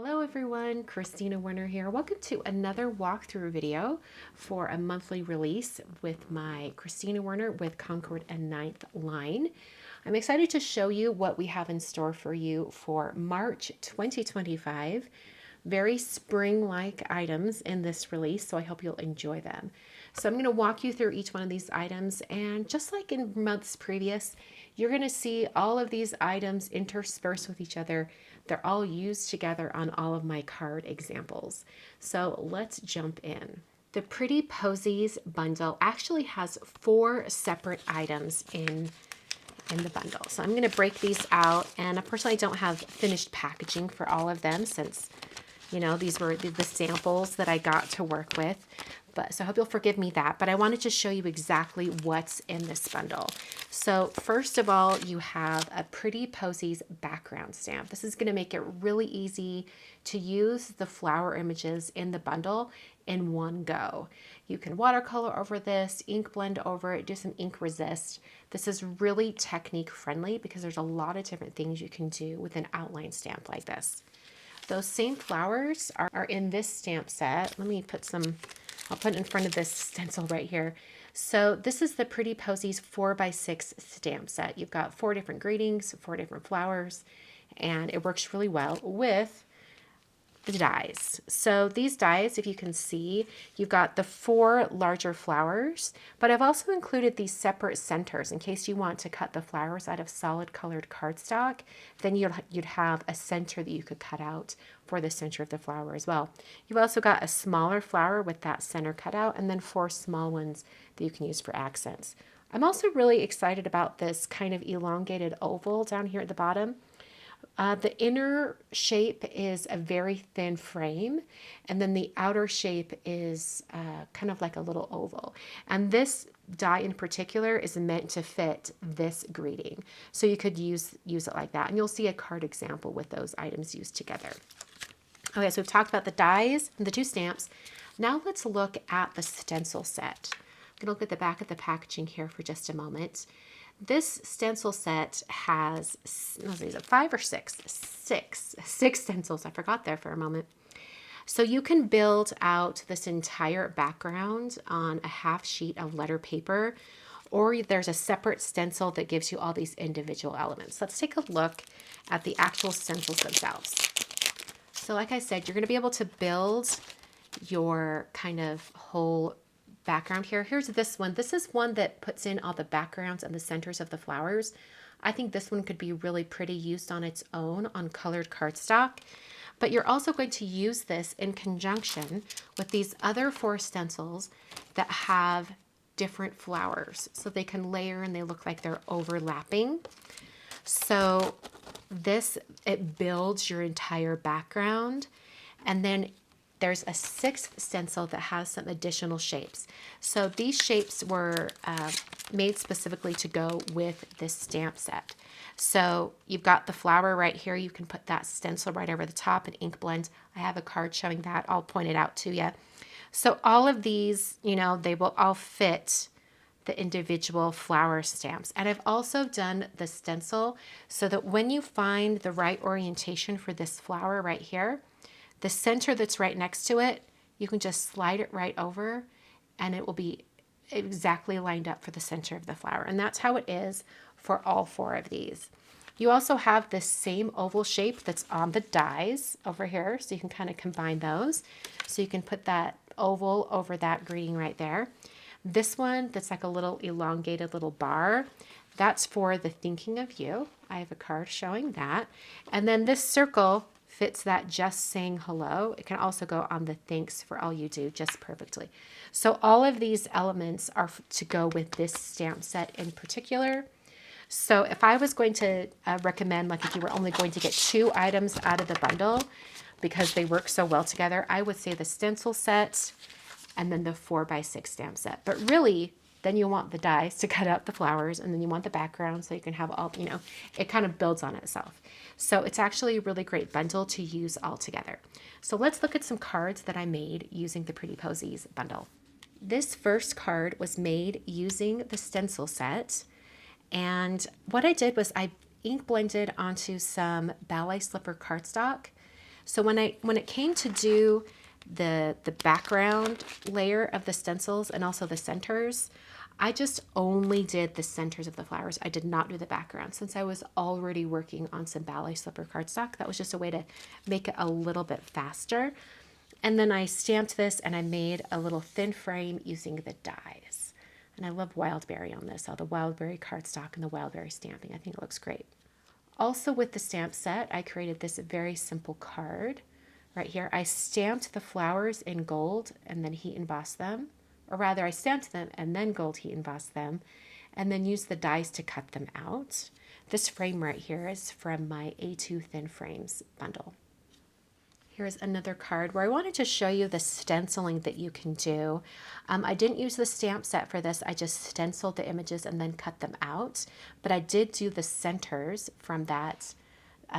Hello everyone, Kristina Werner here. Welcome to another walkthrough video for a monthly release with my Kristina Werner with Concord 9th line. I'm excited to show you what we have in store for you for March 2025. Very spring-like items in this release, so I hope you'll enjoy them. So I'm going to walk you through each one of these items, and just like in months previous, you're going to see all of these items interspersed with each other. They're all used together on all of my card examples. So let's jump in. The Pretty Posies bundle actually has 4 separate items in the bundle. So I'm going to break these out, and unfortunately I don't have finished packaging for all of them since, you know, these were the samples that I got to work with. So I hope you'll forgive me that, but I wanted to show you exactly what's in this bundle. So first of all, you have a Pretty Posies background stamp. This is going to make it really easy to use the flower images in the bundle in one go. You can watercolor over this, ink blend over it, do some ink resist. This is really technique friendly because there's a lot of different things you can do with an outline stamp like this. Those same flowers are in this stamp set. Let me put some, I'll put it in front of this stencil right here. So this is the Pretty Posies 4x6 stamp set. You've got 4 different greetings, 4 different flowers, and it works really well with the dies. So these dies, if you can see, you've got the 4 larger flowers, but I've also included these separate centers in case you want to cut the flowers out of solid colored cardstock. Then you'd have a center that you could cut out for the center of the flower as well. You've also got a smaller flower with that center cut out, and then 4 small ones that you can use for accents. I'm also really excited about this kind of elongated oval down here at the bottom. The inner shape is a very thin frame, and then the outer shape is kind of like a little oval. And this die in particular is meant to fit this greeting. So you could use it like that. And you'll see a card example with those items used together. Okay, so we've talked about the dies and the 2 stamps. Now let's look at the stencil set. I'm going to look at the back of the packaging here for just a moment. This stencil set has, let's see, is it 5 or 6? 6 stencils. I forgot there for a moment. So you can build out this entire background on a half sheet of letter paper, or there's a separate stencil that gives you all these individual elements. Let's take a look at the actual stencils themselves. So like I said, you're going to be able to build your kind of whole background here. Here's this one. This is one that puts in all the backgrounds and the centers of the flowers. I think this one could be really pretty used on its own on colored cardstock, but you're also going to use this in conjunction with these other 4 stencils that have different flowers, so they can layer and they look like they're overlapping. So it builds your entire background, and then there's a 6th stencil that has some additional shapes. So these shapes were made specifically to go with this stamp set. So you've got the flower right here. You can put that stencil right over the top and ink blend. I have a card showing that. I'll point it out to you. So all of these, you know, they will all fit the individual flower stamps. And I've also done the stencil so that when you find the right orientation for this flower right here, the center that's right next to it, you can just slide it right over and it will be exactly lined up for the center of the flower. And that's how it is for all 4 of these. You also have this same oval shape that's on the dies over here, so you can kind of combine those. So you can put that oval over that greeting right there. This one that's like a little elongated little bar, that's for the thinking of you. I have a card showing that. And then this circle fits that just saying hello. It can also go on the thanks for all you do just perfectly. So all of these elements are to go with this stamp set in particular. So if I was going to recommend, like if you were only going to get 2 items out of the bundle because they work so well together, I would say the stencil set and then the 4x6 stamp set. But really, then you want the dies to cut out the flowers, and then you want the background so you can have all, you know, it kind of builds on itself. So it's actually a really great bundle to use all together. So let's look at some cards that I made using the Pretty Posies bundle. This first card was made using the stencil set. And what I did was I ink blended onto some ballet slipper cardstock. So when it came to do the background layer of the stencils and also the centers, I just only did the centers of the flowers. I did not do the background since I was already working on some ballet slipper cardstock. That was just a way to make it a little bit faster. And then I stamped this and I made a little thin frame using the dies. And I love Wildberry on this, all the Wildberry cardstock and the Wildberry stamping. I think it looks great. Also with the stamp set, I created this very simple card right here. I stamped the flowers in gold and then heat embossed them. Or rather, I stamped them and then gold heat embossed them and then used the dies to cut them out. This frame right here is from my A2 Thin Frames bundle. Here's another card where I wanted to show you the stenciling that you can do. I didn't use the stamp set for this. I just stenciled the images and then cut them out. But I did do the centers from that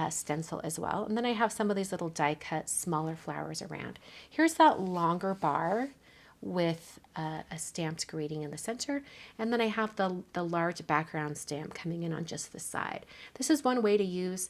stencil as well. And then I have some of these little die cut smaller flowers around. Here's that longer bar with a stamped greeting in the center. And then I have the large background stamp coming in on just the side. This is one way to use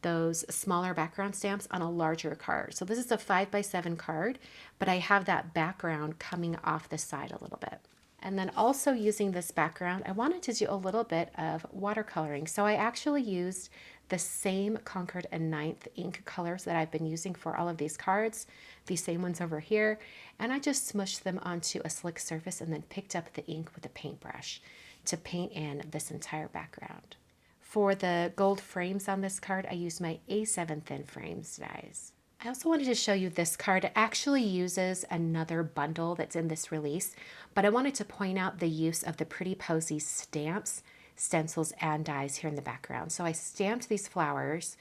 those smaller background stamps on a larger card. So this is a 5x7 card, but I have that background coming off the side a little bit. And then also using this background, I wanted to do a little bit of watercoloring. So I actually used the same Concord 9th ink colors that I've been using for all of these cards, these same ones over here, and I just smushed them onto a slick surface and then picked up the ink with a paintbrush to paint in this entire background. For the gold frames on this card, I used my A7 Thin Frames dies. I also wanted to show you this card. It actually uses another bundle that's in this release, but I wanted to point out the use of the Pretty Posies stamps, stencils, and dies here in the background. So I stamped these flowers,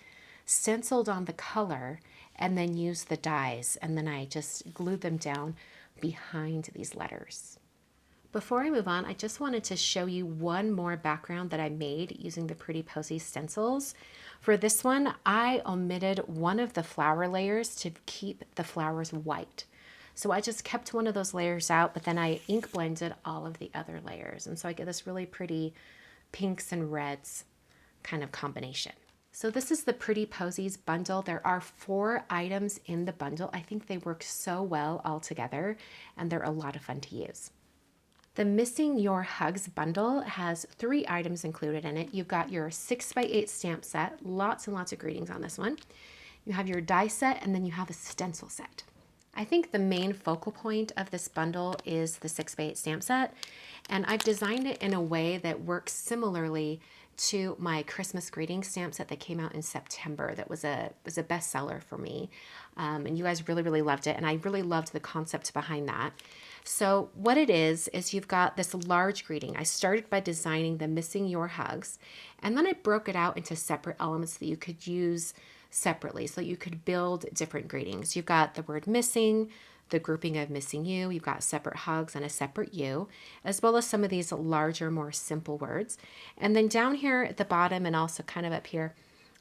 stenciled on the color, and then used the dies, and then I just glued them down behind these letters. Before I move on, I just wanted to show you one more background that I made using the Pretty Posies stencils. For this one, I omitted one of the flower layers to keep the flowers white. So I just kept one of those layers out, but then I ink blended all of the other layers. And so I get this really pretty pinks and reds kind of combination. So this is the Pretty Posies bundle. There are 4 items in the bundle. I think they work so well all together, and they're a lot of fun to use. The Missing Your Hugs bundle has 3 items included in it. You've got your 6x8 stamp set, lots and lots of greetings on this one. You have your die set, and then you have a stencil set. I think the main focal point of this bundle is the 6x8 stamp set, and I've designed it in a way that works similarly to my Christmas greeting stamp set that came out in September. That was a bestseller for me, and you guys really loved it, and I really loved the concept behind that. So what it is you've got this large greeting. I started by designing the Missing Your Hugs, and then I broke it out into separate elements that you could use separately so you could build different greetings. You've got the word missing, the grouping of missing you, you've got separate hugs and a separate you, as well as some of these larger, more simple words. And then down here at the bottom and also kind of up here,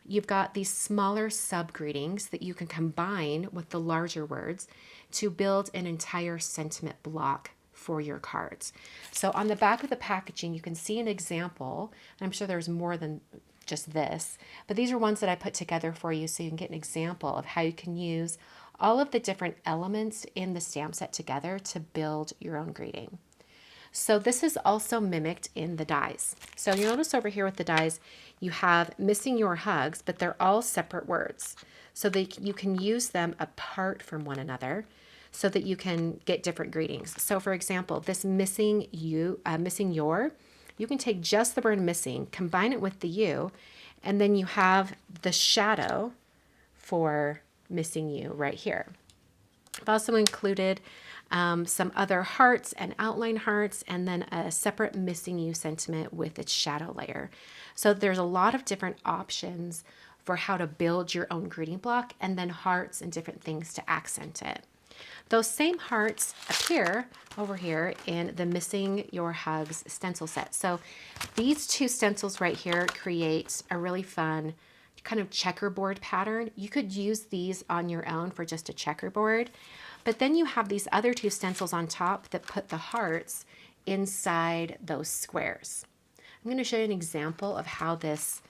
you've got these smaller sub greetings that you can combine with the larger words to build an entire sentiment block for your cards. So on the back of the packaging, you can see an example, and I'm sure there's more than just this, but these are ones that I put together for you so you can get an example of how you can use all of the different elements in the stamp set together to build your own greeting. So this is also mimicked in the dies. So you notice over here with the dies, you have Missing Your Hugs, but they're all separate words. So you can use them apart from one another so that you can get different greetings. So for example, this missing your, you can take just the word missing, combine it with the you, and then you have the shadow for missing you right here. I've also included some other hearts and outline hearts, and then a separate missing you sentiment with its shadow layer. So there's a lot of different options for how to build your own greeting block, and then hearts and different things to accent it. Those same hearts appear over here in the Missing Your Hugs stencil set. So these 2 stencils right here create a really fun kind of checkerboard pattern. You could use these on your own for just a checkerboard, but then you have these other 2 stencils on top that put the hearts inside those squares. I'm going to show you an example of how this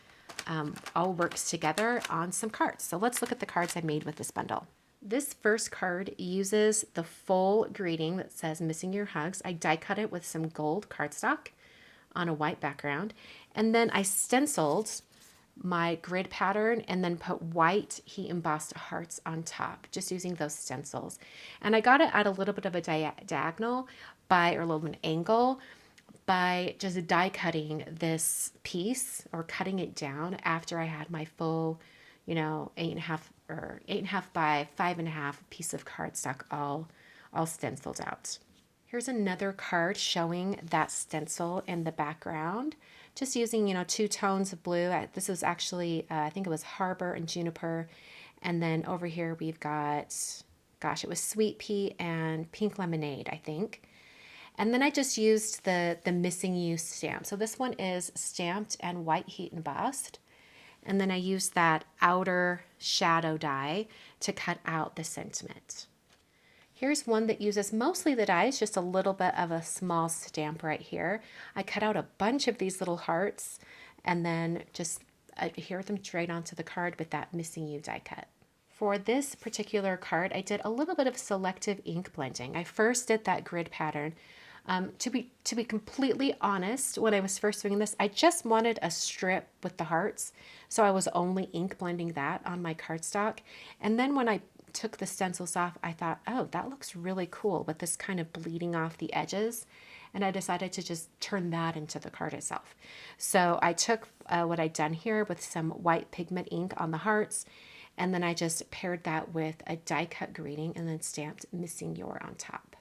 all works together on some cards. So let's look at the cards I made with this bundle. This first card uses the full greeting that says missing your hugs. I die cut it with some gold cardstock on a white background. And then I stenciled my grid pattern and then put white heat embossed hearts on top, just using those stencils. And I got it at a little bit of a diagonal by, or a little bit of an angle, by just die cutting this piece or cutting it down after I had my full, 8.5 by 5.5 piece of cardstock all stenciled out. Here's another card showing that stencil in the background, just using, 2 tones of blue. This was actually, I think it was Harbor and Juniper. And then over here we've got, gosh, it was Sweet Pea and Pink Lemonade, I think. And then I just used the Missing You stamp. So this one is stamped and white heat embossed. And then I used that outer shadow die to cut out the sentiment. Here's one that uses mostly the dies, just a little bit of a small stamp right here. I cut out a bunch of these little hearts and then just adhere them straight onto the card with that Missing You die cut. For this particular card, I did a little bit of selective ink blending. I first did that grid pattern. To be completely honest, when I was first doing this, I just wanted a strip with the hearts. So I was only ink blending that on my cardstock. And then when I took the stencils off, I thought, oh, that looks really cool with this kind of bleeding off the edges. And I decided to just turn that into the card itself. So I took what I'd done here with some white pigment ink on the hearts, and then I just paired that with a die cut greeting and then stamped Missing Your on top.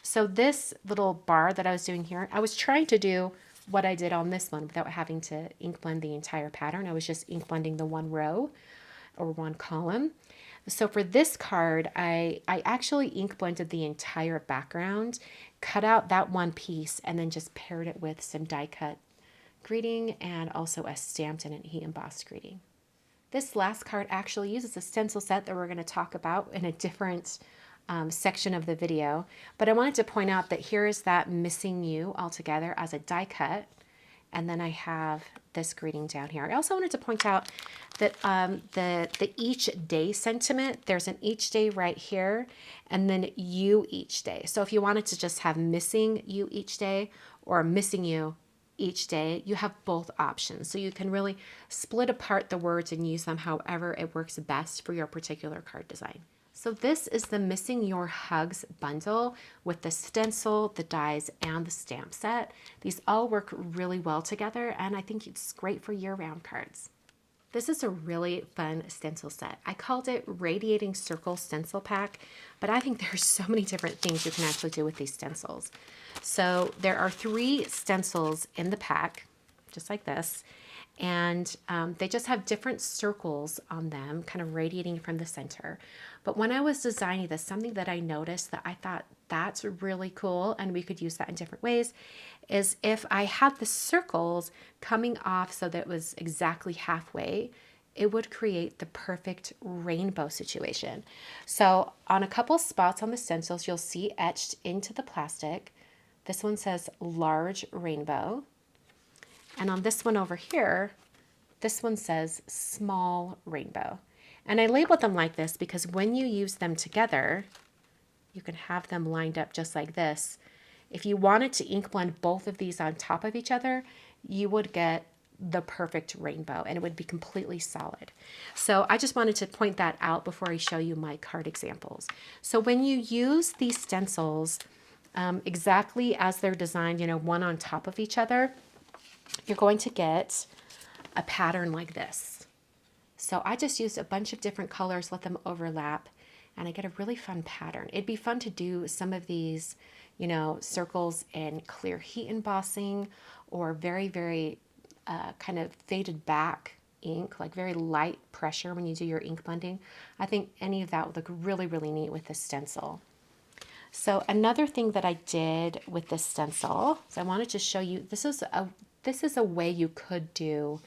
So this little bar that I was doing here, I was trying to do what I did on this one without having to ink blend the entire pattern. I was just ink blending the one row or one column. So for this card, I actually ink blended the entire background, cut out that one piece, and then just paired it with some die cut greeting and also a stamped and heat embossed greeting. This last card actually uses a stencil set that we're going to talk about in a different section of the video, but I wanted to point out that here is that Missing You all together as a die cut, and then I have this greeting down here. I also wanted to point out that the each day sentiment, there's an each day right here, and then you each day. So if you wanted to just have Missing You each day or Missing You each day, you have both options. So you can really split apart the words and use them however it works best for your particular card design. So this is the Missing Your Hugs bundle with the stencil, the dies, and the stamp set. These all work really well together, and I think it's great for year-round cards. This is a really fun stencil set. I called it Radiating Circle Stencil Pack, but I think there's so many different things you can actually do with these stencils. So there are 3 stencils in the pack, just like this, and they just have different circles on them, kind of radiating from the center. But when I was designing this, something that I noticed that I thought that's really cool, and we could use that in different ways, is if I had the circles coming off so that it was exactly halfway, it would create the perfect rainbow situation. So on a couple spots on the stencils, you'll see etched into the plastic, this one says large rainbow. And on this one over here, this one says small rainbow. And I labeled them like this because when you use them together, you can have them lined up just like this. If you wanted to ink blend both of these on top of each other, you would get the perfect rainbow and it would be completely solid. So I just wanted to point that out before I show you my card examples. So when you use these stencils exactly as they're designed, one on top of each other, you're going to get a pattern like this. So I just used a bunch of different colors, let them overlap, and I get a really fun pattern. It'd be fun to do some of these, circles in clear heat embossing or very, very kind of faded back ink, like very light pressure when you do your ink blending. I think any of that would look really, really neat with this stencil. So another thing that I did with this stencil, so I wanted to show you, this is a way you could do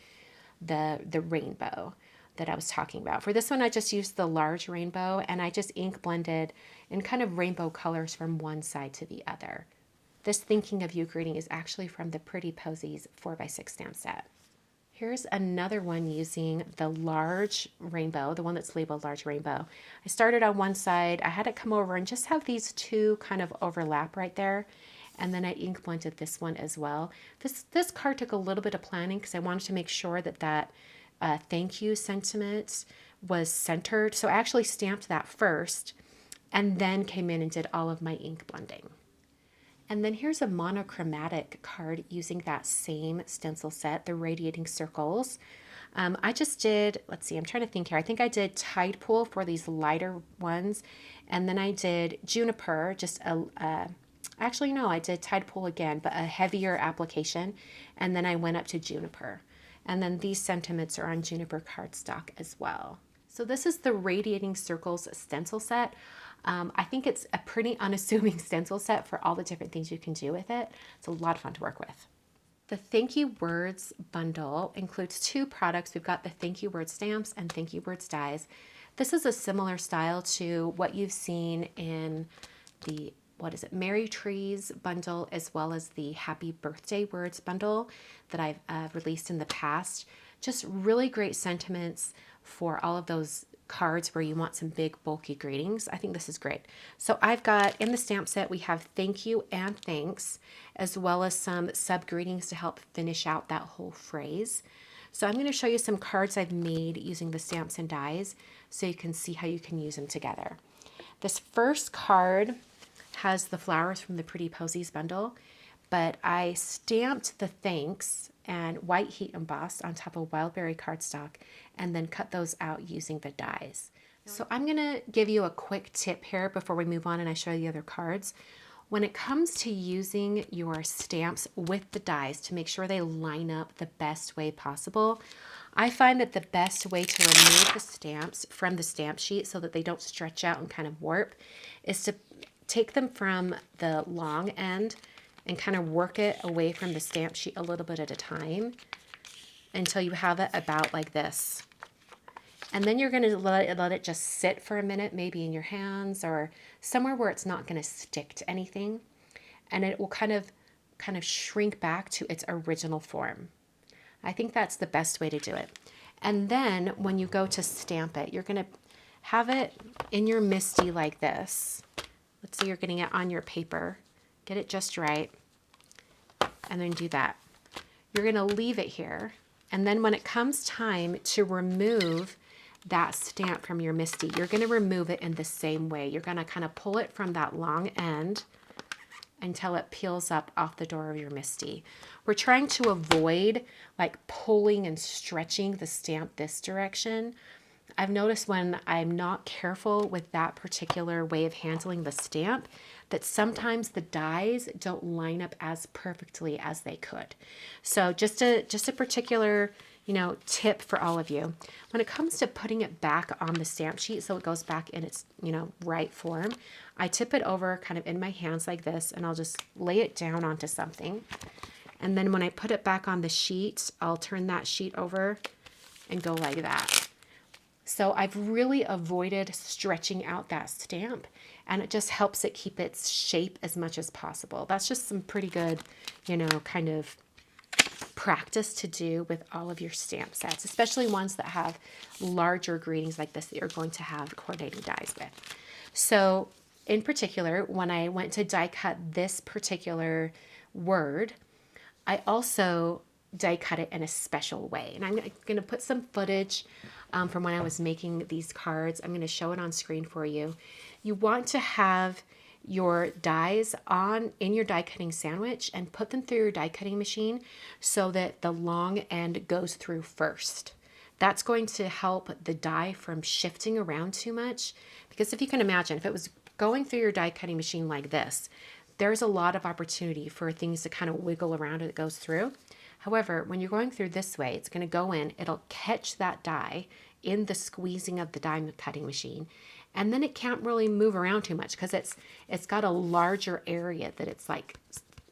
the rainbow that I was talking about. For this one, I just used the large rainbow and I just ink blended in kind of rainbow colors from one side to the other. This Thinking of You greeting is actually from the Pretty Posies 4x6 stamp set. Here's another one using the large rainbow, the one that's labeled large rainbow. I started on one side, I had it come over and just have these two kind of overlap right there. And then I ink blended this one as well. This card took a little bit of planning because I wanted to make sure that that thank you sentiment was centered. So I actually stamped that first and then came in and did all of my ink blending. And then here's a monochromatic card using that same stencil set, the Radiating Circles. I just did, let's see, I'm trying to think here. I think I did Tide Pool for these lighter ones. And then I did Juniper, just actually no, I did Tide Pool again, but a heavier application. And then I went up to Juniper. And then these sentiments are on Juniper cardstock as well. So this is the Radiating Circles stencil set. I think it's a pretty unassuming stencil set for all the different things you can do with it. It's a lot of fun to work with. The Thank You Words bundle includes two products. We've got the Thank You Words stamps and Thank You Words dies. This is a similar style to what you've seen in the, Merry Trees bundle, as well as the Happy Birthday Words bundle that I've released in the past. Just really great sentiments for all of those cards where you want some big bulky greetings. I think this is great. So I've got in the stamp set, we have thank you and thanks, as well as some sub greetings to help finish out that whole phrase. So I'm going to show you some cards I've made using the stamps and dies so you can see how you can use them together. This first card has the flowers from the Pretty Posies bundle, but I stamped the thanks and white heat embossed on top of Wildberry cardstock and then cut those out using the dies. So I'm going to give you a quick tip here before we move on and I show you the other cards. When it comes to using your stamps with the dies to make sure they line up the best way possible, I find that the best way to remove the stamps from the stamp sheet so that they don't stretch out and kind of warp is to take them from the long end and kind of work it away from the stamp sheet a little bit at a time until you have it about like this. And then you're going to let it just sit for a minute, maybe in your hands or somewhere where it's not going to stick to anything. And it will kind of shrink back to its original form. I think that's the best way to do it. And then when you go to stamp it, you're going to have it in your MISTI like this. Let's say you're getting it on your paper. Get it just right, and then do that. You're going to leave it here, and then when it comes time to remove that stamp from your MISTI, you're going to remove it in the same way. You're going to kind of pull it from that long end until it peels up off the door of your MISTI. We're trying to avoid like pulling and stretching the stamp this direction. I've noticed when I'm not careful with that particular way of handling the stamp that sometimes the dies don't line up as perfectly as they could. So just a particular, tip for all of you. When it comes to putting it back on the stamp sheet so it goes back in its, right form, I tip it over kind of in my hands like this and I'll just lay it down onto something. And then when I put it back on the sheet, I'll turn that sheet over and go like that. So I've really avoided stretching out that stamp, and it just helps it keep its shape as much as possible. That's just some pretty good, kind of practice to do with all of your stamp sets, especially ones that have larger greetings like this that you're going to have coordinating dies with. So in particular, when I went to die cut this particular word, I also die cut it in a special way. And I'm going to put some footage from when I was making these cards. I'm going to show it on screen for you. You want to have your dies in your die cutting sandwich and put them through your die cutting machine so that the long end goes through first. That's going to help the die from shifting around too much, because if you can imagine, if it was going through your die cutting machine like this, there's a lot of opportunity for things to kind of wiggle around as it goes through. However, when you're going through this way, it's going to go in, it'll catch that die in the squeezing of the die cutting machine, and then it can't really move around too much because it's got a larger area that it's like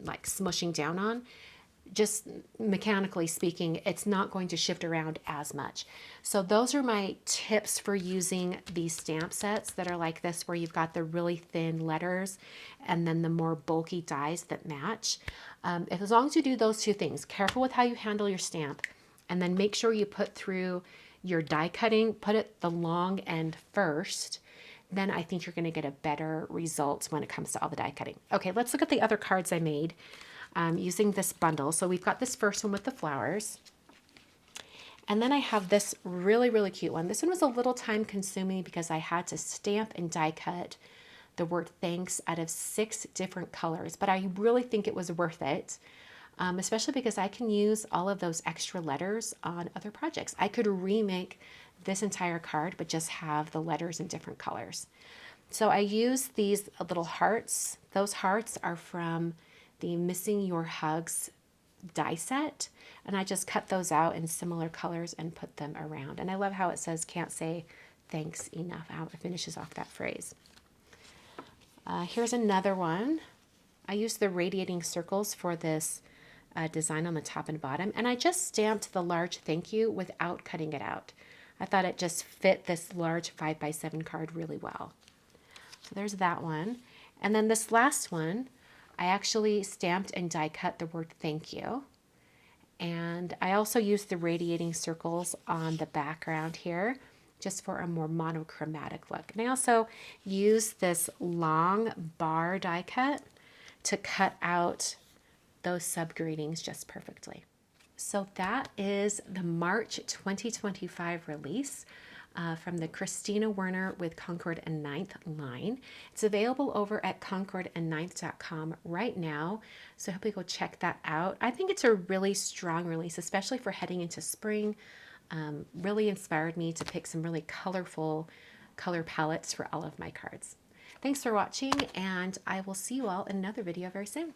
smushing down on. Just mechanically speaking, it's not going to shift around as much. So those are my tips for using these stamp sets that are like this, where you've got the really thin letters and then the more bulky dies that match. As long as you do those two things, careful with how you handle your stamp, and then make sure you put through your die cutting, put it the long end first. Then I think you're going to get a better result when it comes to all the die cutting. Okay, let's look at the other cards I made using this bundle. So we've got this first one with the flowers. And then I have this really, really cute one. This one was a little time consuming because I had to stamp and die cut the word thanks out of 6 different colors, but I really think it was worth it, especially because I can use all of those extra letters on other projects. I could remake this entire card, but just have the letters in different colors. So I use these little hearts. Those hearts are from the Missing Your Hugs die set, and I just cut those out in similar colors and put them around. And I love how it says can't say thanks enough, how it finishes off that phrase. Here's another one. I used the radiating circles for this design on the top and bottom, and I just stamped the large thank you without cutting it out. I thought it just fit this large 5x7 card really well. So there's that one. And then this last one, I actually stamped and die cut the word thank you. And I also used the radiating circles on the background here just for a more monochromatic look. And I also used this long bar die cut to cut out those subgradings just perfectly. So that is the March 2025 release from the Kristina Werner with Concord 9th line. It's available over at concord9th.com right now, so I hope you go check that out. I think it's a really strong release, especially for heading into spring. Really inspired me to pick some really colorful color palettes for all of my cards. Thanks for watching, and I will see you all in another video very soon.